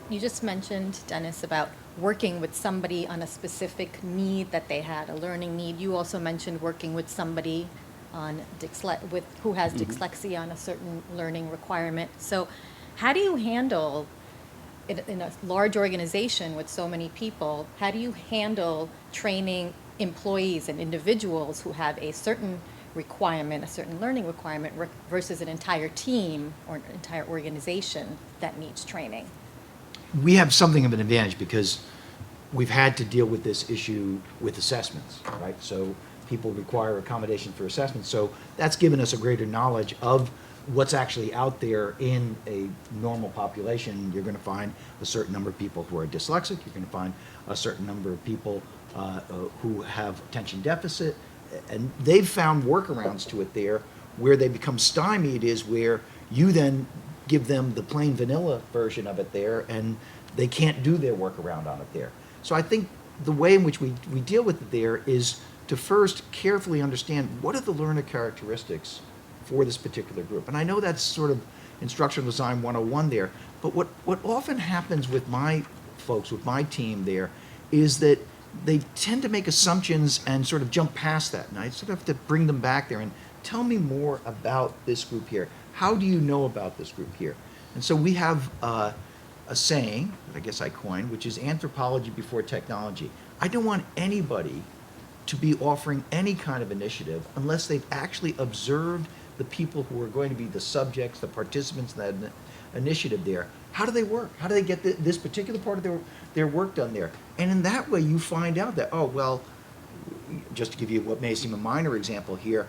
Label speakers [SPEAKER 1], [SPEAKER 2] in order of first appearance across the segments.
[SPEAKER 1] You just mentioned, Dennis, about working with somebody on a specific need that they had, a learning need. You also mentioned working with somebody on who has dyslexia on a certain learning requirement. So how do you handle, in a large organization with so many people, how do you handle training employees and individuals who have a certain requirement, a certain learning requirement, versus an entire team or an entire organization that needs training?
[SPEAKER 2] We have something of an advantage because we've had to deal with this issue with assessments, right? So people require accommodation for assessments. So that's given us a greater knowledge of what's actually out there in a normal population. You're going to find a certain number of people who are dyslexic. You're going to find a certain number of people who have attention deficit. And they've found workarounds to it there. Where they become stymied is where you then give them the plain vanilla version of it there, and they can't do their workaround on it there. So I think the way in which we deal with it there is to first carefully understand what are the learner characteristics for this particular group. And I know that's sort of instructional design 101 there, but what often happens with my folks, with my team there, is that they tend to make assumptions and sort of jump past that. And I sort of have to bring them back there and tell me more about this group here. How do you know about this group here? And so we have a saying that I guess I coined, which is anthropology before technology. I don't want anybody to be offering any kind of initiative unless they've actually observed the people who are going to be the subjects, the participants in that initiative there. How do they work? How do they get this particular part of their work done there? And in that way, you find out that, oh, well, just to give you what may seem a minor example here,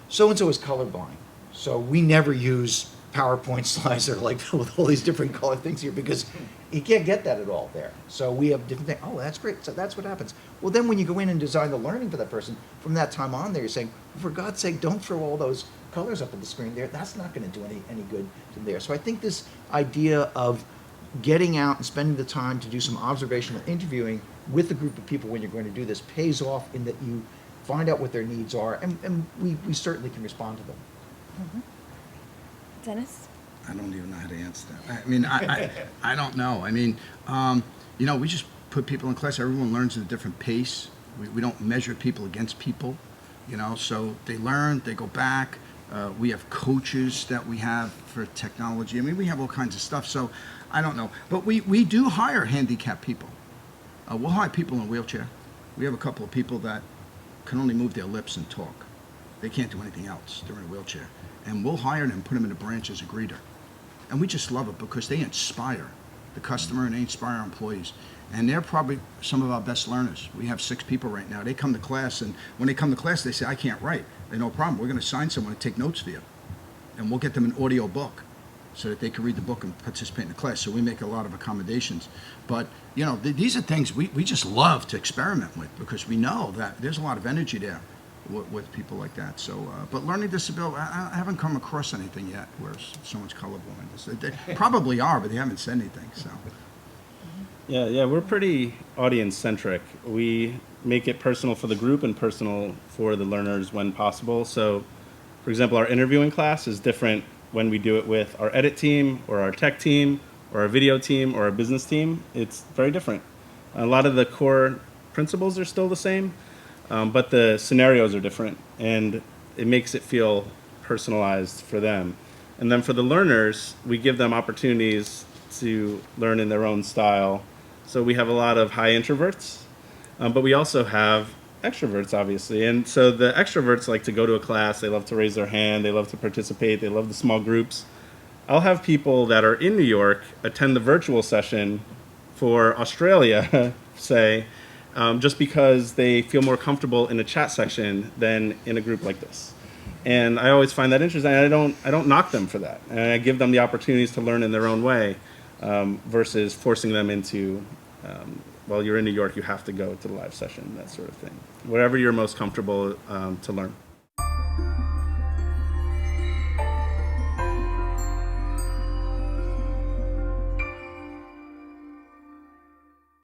[SPEAKER 2] so-and-so is colorblind. So we never use PowerPoint slides that are like with all these different color things here because you can't get that at all there. So we have different things. Oh, that's great. So that's what happens. Well, then when you go in and design the learning for that person, from that time on there, you're saying, for God's sake, don't throw all those colors up on the screen there. That's not going to do any good to there. So I think this idea of getting out and spending the time to do some observational interviewing with a group of people when you're going to do this pays off in that you find out what their needs are, and we certainly can respond to them.
[SPEAKER 1] Mm-hmm. Dennis?
[SPEAKER 3] I don't even know how to answer that. I mean, I don't know. I mean, we just put people in class. Everyone learns at a different pace. We don't measure people against people, so they learn, they go back. We have coaches that we have for technology. I mean, we have all kinds of stuff. So I don't know. But we do hire handicapped people. We'll hire people in a wheelchair. We have a couple of people that can only move their lips and talk. They can't do anything else. They're in a wheelchair. And we'll hire them, put them in a branch as a greeter. And we just love it because they inspire the customer and they inspire our employees. And they're probably some of our best learners. We have 6 people right now. They come to class, and when they come to class, they say, I can't write. They no problem. We're going to assign someone to take notes for you. And we'll get them an audio book so that they can read the book and participate in the class. So we make a lot of accommodations. But, these are things we just love to experiment with because we know that there's a lot of energy there with people like that. So, but learning disability, I haven't come across anything yet where someone's colorblind. They probably are, but they haven't said anything. So.
[SPEAKER 4] Yeah, we're pretty audience-centric. We make it personal for the group and personal for the learners when possible. So, for example, our interviewing class is different when we do it with our edit team or our tech team or our video team or our business team. It's very different. A lot of the core principles are still the same, but the scenarios are different, and it makes it feel personalized for them. And then for the learners, we give them opportunities to learn in their own style. So we have a lot of high introverts, but we also have extroverts, obviously. And so the extroverts like to go to a class, they love to raise their hand, they love to participate, they love the small groups. I'll have people that are in New York attend the virtual session for Australia, say, just because they feel more comfortable in a chat section than in a group like this. And I always find that interesting. I don't knock them for that. And I give them the opportunities to learn in their own way versus forcing them into, well, you're in New York, you have to go to the live session, that sort of thing. Whatever you're most comfortable to learn.